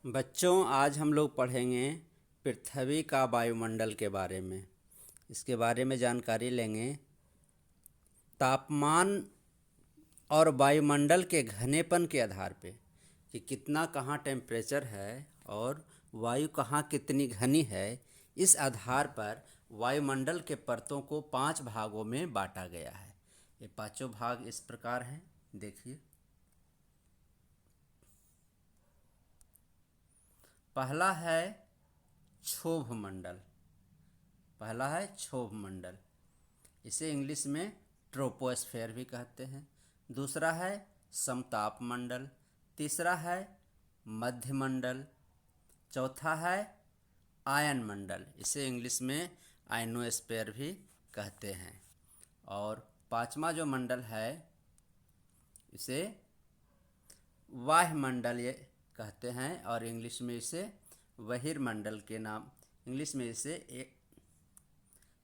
बच्चों, आज हम लोग पढ़ेंगे पृथ्वी का वायुमंडल के बारे में। इसके बारे में जानकारी लेंगे। तापमान और वायुमंडल के घनेपन के आधार पे कि कितना कहाँ टेम्परेचर है और वायु कहाँ कितनी घनी है, इस आधार पर वायुमंडल के परतों को 5 भागों में बांटा गया है। ये पांचों भाग इस प्रकार हैं, देखिए। पहला है क्षोभ मंडल। पहला है क्षोभ मंडल, इसे इंग्लिश में ट्रोपोस्फेयर भी कहते हैं। दूसरा है समताप मंडल। तीसरा है मध्य मंडल। चौथा है आयन मंडल, इसे इंग्लिश में आयनोस्फेयर भी कहते हैं। और पांचवा जो मंडल है इसे वायुमंडल ये कहते हैं और इंग्लिश में इसे बहिर्मंडल के नाम, इंग्लिश में इसे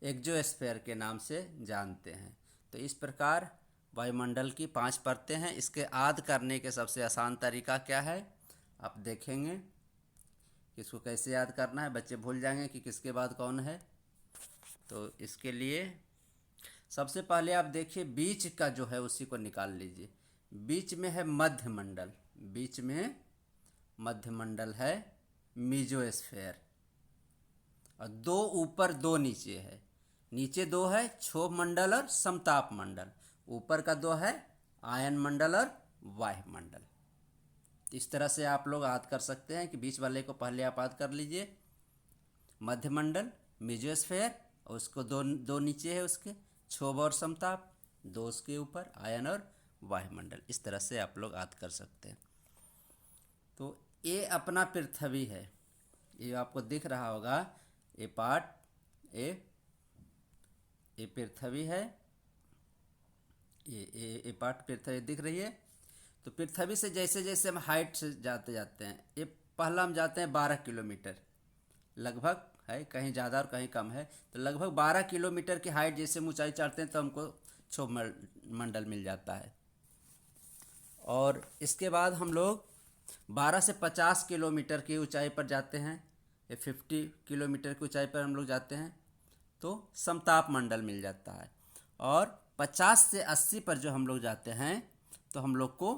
एक्सोस्फीयर के नाम से जानते हैं। तो इस प्रकार वायुमंडल की 5 परतें हैं। इसके याद करने के सबसे आसान तरीका क्या है, आप देखेंगे कि इसको कैसे याद करना है। बच्चे भूल जाएंगे कि किसके बाद कौन है। तो इसके लिए सबसे पहले आप देखिए बीच का जो है उसी को निकाल लीजिए। बीच में है मध्य मंडल, बीच में मध्य मंडल है मीजोस्फेयर, और 2 ऊपर 2 नीचे है। नीचे 2 है क्षोभ मंडल और समताप मंडल, ऊपर का 2 है आयन मंडल और वायुमंडल। इस तरह से आप लोग याद कर सकते हैं कि बीच वाले को पहले आप याद कर लीजिए, मध्य मंडल मीजोस्फेयर, और उसको दो नीचे है उसके क्षोभ और समताप, 2 उसके ऊपर आयन और वायुमंडल। इस तरह से आप लोग याद कर सकते हैं। तो ये अपना पृथ्वी है, ये आपको दिख रहा होगा। ये पार्ट ये पृथ्वी है, ये पार्ट पृथ्वी दिख रही है। तो पृथ्वी से जैसे जैसे हम हाइट से जाते जाते हैं, ये पहला हम जाते हैं 12 किलोमीटर लगभग है, कहीं ज़्यादा और कहीं कम है। तो लगभग 12 किलोमीटर की हाइट जैसे हम ऊंचाई चढ़ते हैं तो हमको क्षोभ मंडल मिल जाता है। और इसके बाद हम लोग 12 से 50 किलोमीटर की ऊंचाई पर जाते हैं, ये 50 किलोमीटर की ऊंचाई पर हम लोग जाते हैं तो समताप मंडल मिल जाता है। और 50 से 80 पर जो हम लोग जाते हैं तो हम लोग को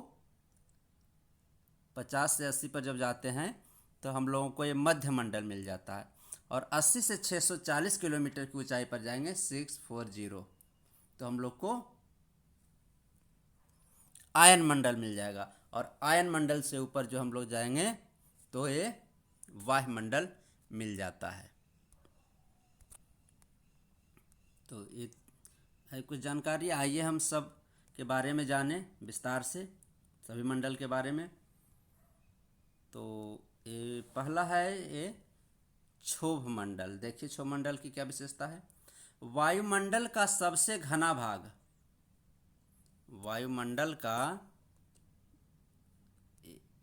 50 से 80 पर जब जाते हैं तो हम लोगों को ये मध्य मंडल मिल जाता है। और 80 से 640 किलोमीटर की ऊंचाई पर जाएंगे 640, तो हम लोग को आयन मंडल मिल जाएगा। और आयन मंडल से ऊपर जो हम लोग जाएंगे तो ये वायुमंडल मिल जाता है। तो ये है कुछ जानकारी। आइए हम सब के बारे में जानें विस्तार से, सभी मंडल के बारे में। तो ये पहला है ये क्षोभ मंडल। देखिए क्षोभ मंडल की क्या विशेषता है। वायुमंडल का सबसे घना भाग, वायुमंडल का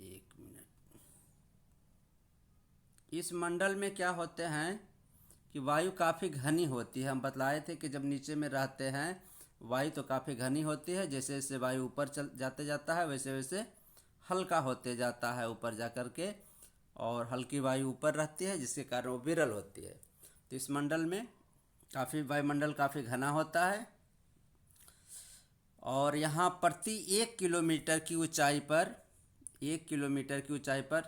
एक मिनट, इस मंडल में क्या होते हैं कि वायु काफ़ी घनी होती है। हम बतलाए थे कि जब नीचे में रहते हैं वायु तो काफ़ी घनी होती है, जैसे जैसे वायु ऊपर चल जाते जाता है वैसे वैसे हल्का होते जाता है ऊपर जा कर के, और हल्की वायु ऊपर रहती है जिसके कारण वो विरल होती है। तो इस मंडल में काफ़ी वायुमंडल काफ़ी घना होता है। और यहाँ प्रति 1 किलोमीटर की ऊंचाई पर, 1 किलोमीटर की ऊंचाई पर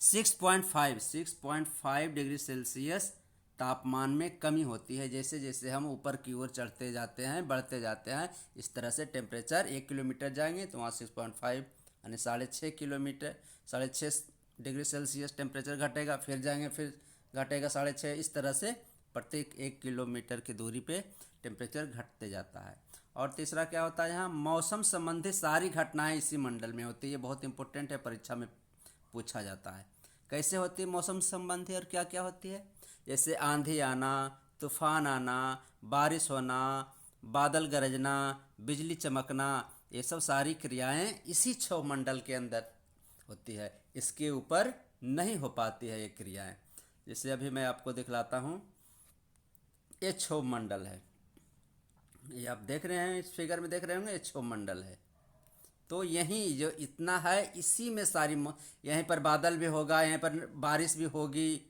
6.5 डिग्री सेल्सियस तापमान में कमी होती है। जैसे जैसे हम ऊपर की ओर चढ़ते जाते हैं, बढ़ते जाते हैं, इस तरह से टेम्परेचर 1 किलोमीटर जाएंगे तो वहाँ 6.5 यानी 6.5 किलोमीटर 6.5 डिग्री सेल्सियस टेम्परेचर घटेगा, फिर जाएंगे फिर घटेगा 6.5। इस तरह से प्रत्येक 1 किलोमीटर की दूरी पे टेम्परेचर घटते जाता है। और तीसरा क्या होता है, यहाँ मौसम संबंधी सारी घटनाएं इसी मंडल में होती है। ये बहुत इंपॉर्टेंट है, परीक्षा में पूछा जाता है। कैसे होती है मौसम संबंधी और क्या क्या होती है, जैसे आंधी आना, तूफान आना, बारिश होना, बादल गरजना, बिजली चमकना, ये सब सारी क्रियाएं इसी क्षोभ मंडल के अंदर होती है। इसके ऊपर नहीं हो पाती है ये क्रियाएं। जैसे अभी मैं आपको दिखलाता हूँ, ये क्षोभ मंडल है, ये आप देख रहे हैं, इस फिगर में देख रहे होंगे, ये क्षोभ मंडल है। तो यहीं जो इतना है इसी में सारी यहीं पर बादल भी होगा, यहीं पर बारिश भी होगी,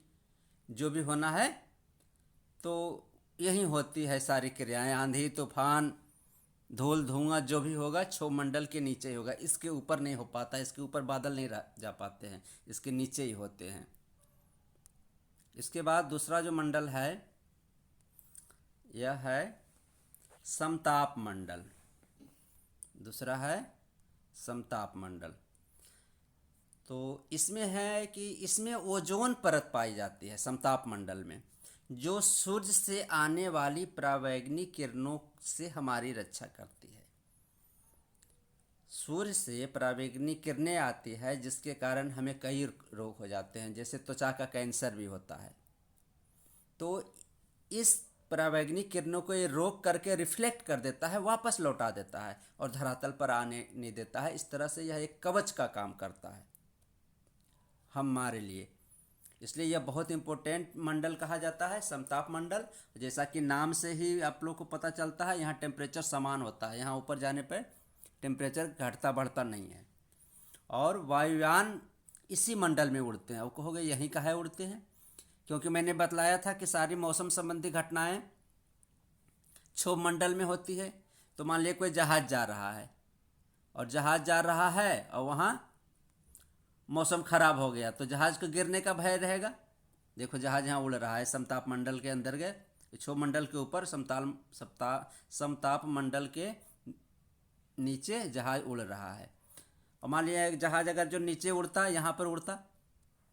जो भी होना है तो यहीं होती है सारी क्रियाएं। आंधी तूफान धूल धुआं जो भी होगा क्षोभ मंडल के नीचे ही होगा, इसके ऊपर नहीं हो पाता, इसके ऊपर बादल नहीं जा पाते हैं, इसके नीचे ही होते हैं। इसके बाद दूसरा जो मंडल है यह है समताप मंडल। दूसरा है समताप मंडल। तो इसमें है कि इसमें ओजोन परत पाई जाती है समताप मंडल में, जो सूर्य से आने वाली परावैंगनिक किरणों से हमारी रक्षा करती है। सूर्य से परावैंगनिक किरणें आती है जिसके कारण हमें कई रोग हो जाते हैं, जैसे त्वचा का कैंसर भी होता है। तो इस परावैंगनिक किरणों को ये रोक करके रिफ्लेक्ट कर देता है, वापस लौटा देता है और धरातल पर आने नहीं देता है। इस तरह से यह एक कवच का काम करता है हमारे लिए, इसलिए यह बहुत इम्पोर्टेंट मंडल कहा जाता है समताप मंडल। जैसा कि नाम से ही आप लोग को पता चलता है, यहाँ टेम्परेचर समान होता है, यहाँ ऊपर जाने पर टेम्परेचर घटता बढ़ता नहीं है। और वायुयान इसी मंडल में उड़ते हैं। वो कहोगे यहीं काहे उड़ते हैं, क्योंकि मैंने बतलाया था कि सारी मौसम संबंधी घटनाएं क्षोभ मंडल में होती है। तो मान लिया कोई जहाज़ जा रहा है और जहाज़ जा रहा है और वहाँ मौसम खराब हो गया तो जहाज़ को गिरने का भय रहेगा। देखो जहाज़ यहाँ उड़ रहा है समताप मंडल के अंदर गए, क्षोभ मंडल के ऊपर समताप मंडल के नीचे जहाज़ उड़ रहा है। और मान लिया एक जहाज़ अगर जो नीचे उड़ता यहाँ पर उड़ता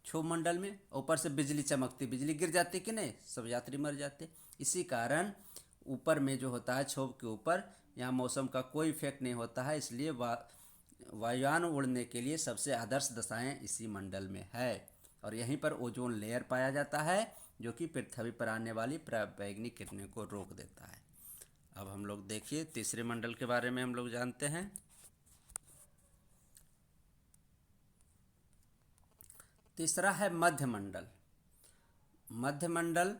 क्षोभ मंडल में, ऊपर से बिजली चमकती, बिजली गिर जाती कि नहीं, सब यात्री मर जाते। इसी कारण ऊपर में जो होता है क्षोभ के ऊपर, यहाँ मौसम का कोई इफेक्ट नहीं होता है, इसलिए वायुयान उड़ने के लिए सबसे आदर्श दशाएं इसी मंडल में है। और यहीं पर ओजोन लेयर पाया जाता है जो कि पृथ्वी पर आने वाली परावैंगनिक किरणों को रोक देता है। अब हम लोग देखिए तीसरे मंडल के बारे में हम लोग जानते हैं। तीसरा है मध्य मंडल। मध्य मंडल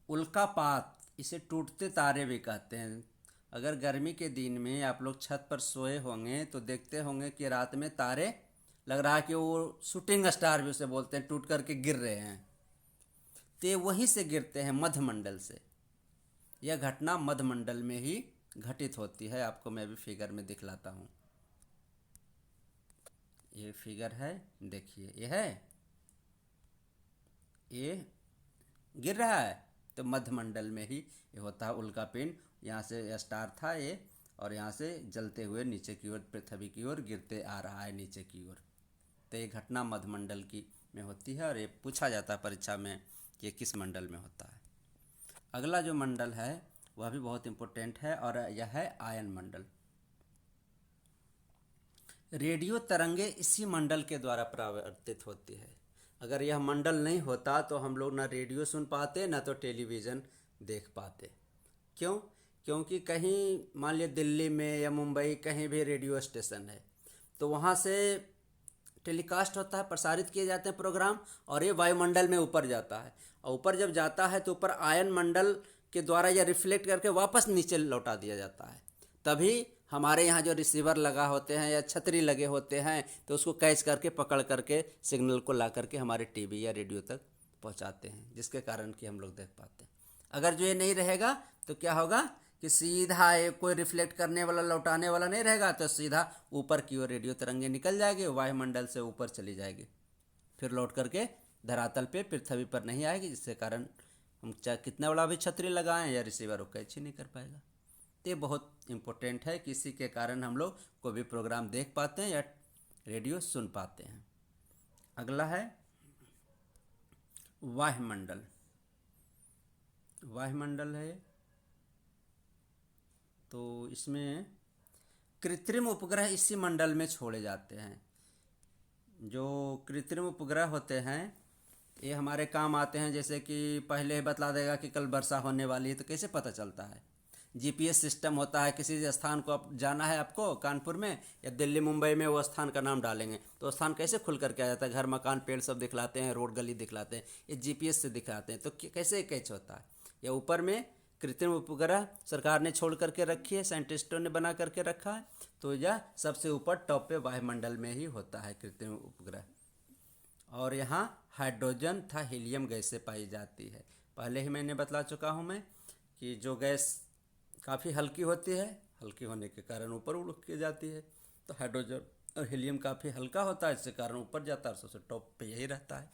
उल्कापात, इसे टूटते तारे भी कहते हैं। अगर गर्मी के दिन में आप लोग छत पर सोए होंगे तो देखते होंगे कि रात में तारे लग रहा है कि वो शूटिंग स्टार भी उसे बोलते हैं, टूट करके गिर रहे हैं। तो ये वहीं से गिरते हैं मध्य मंडल से। यह घटना मध्य मंडल में ही घटित होती है। आपको मैं भी फिगर में दिखलाता हूँ। ये फिगर है, देखिए ये है, ये गिर रहा है तो मध्य मंडल में ही ये होता है उल्कापिंड। यहाँ से स्टार था ये और यहाँ से जलते हुए नीचे की ओर पृथ्वी की ओर गिरते आ रहा है नीचे की ओर। तो ये घटना मध्य मंडल की में होती है और ये पूछा जाता है परीक्षा में कि किस मंडल में होता है। अगला जो मंडल है वह भी बहुत इम्पोर्टेंट है और यह है आयन मंडल। रेडियो तरंगे इसी मंडल के द्वारा परावर्तित होती है। अगर यह मंडल नहीं होता तो हम लोग ना रेडियो सुन पाते ना तो टेलीविज़न देख पाते। क्यों? क्योंकि कहीं मान लिया दिल्ली में या मुंबई कहीं भी रेडियो स्टेशन है तो वहाँ से टेलीकास्ट होता है, प्रसारित किए जाते हैं प्रोग्राम, और ये वायुमंडल में ऊपर जाता है। और ऊपर जब जाता है तो ऊपर आयन मंडल के द्वारा यह रिफ्लेक्ट करके वापस नीचे लौटा दिया जाता है। तभी हमारे यहाँ जो रिसीवर लगा होते हैं या छतरी लगे होते हैं तो उसको कैच करके पकड़ करके सिग्नल को ला करके हमारे टीवी या रेडियो तक पहुँचाते हैं, जिसके कारण कि हम लोग देख पाते हैं। अगर जो ये नहीं रहेगा तो क्या होगा कि सीधा एक कोई रिफ्लेक्ट करने वाला लौटाने वाला नहीं रहेगा, तो सीधा ऊपर की ओर रेडियो तरंगे निकल जाएगी, वायुमंडल से ऊपर चली जाएगी, फिर लौट करके धरातल पे पृथ्वी पर नहीं आएगी, जिसके कारण हम चाहे कितना बड़ा भी छतरी लगाएं या रिसीवर को कैच ही नहीं कर पाएगा। तो ये बहुत इम्पोर्टेंट है कि इसी के कारण हम लोग कोई भी प्रोग्राम देख पाते हैं या रेडियो सुन पाते हैं। अगला है वायुमंडल। वायुमंडल है तो इसमें कृत्रिम उपग्रह इसी मंडल में छोड़े जाते हैं। जो कृत्रिम उपग्रह होते हैं ये हमारे काम आते हैं, जैसे कि पहले बतला देगा कि कल वर्षा होने वाली है तो कैसे पता चलता है। जीपीएस सिस्टम होता है, किसी स्थान को आप जाना है आपको कानपुर में या दिल्ली मुंबई में, वो स्थान का नाम डालेंगे तो स्थान कैसे खुल करके आ जाता है, घर मकान पेड़ सब दिखलाते हैं, रोड गली दिखलाते हैं, ये जीपीएस से दिखाते हैं। तो कैसे कैच होता है, या ऊपर में कृत्रिम उपग्रह सरकार ने छोड़ करके रखी है, साइंटिस्टों ने बना करके रखा है, तो यह सबसे ऊपर टॉप पे वायुमंडल में ही होता है कृत्रिम उपग्रह। और यहाँ हाइड्रोजन तथा हीलियम गैसें पाई जाती है। पहले ही मैंने बतला चुका हूँ मैं कि जो गैस काफ़ी हल्की होती है, हल्की होने के कारण ऊपर उड़ के जाती है, तो हाइड्रोजन और हीलियम काफ़ी हल्का होता है, इसके कारण ऊपर जाता है और सबसे टॉप पे यही रहता है।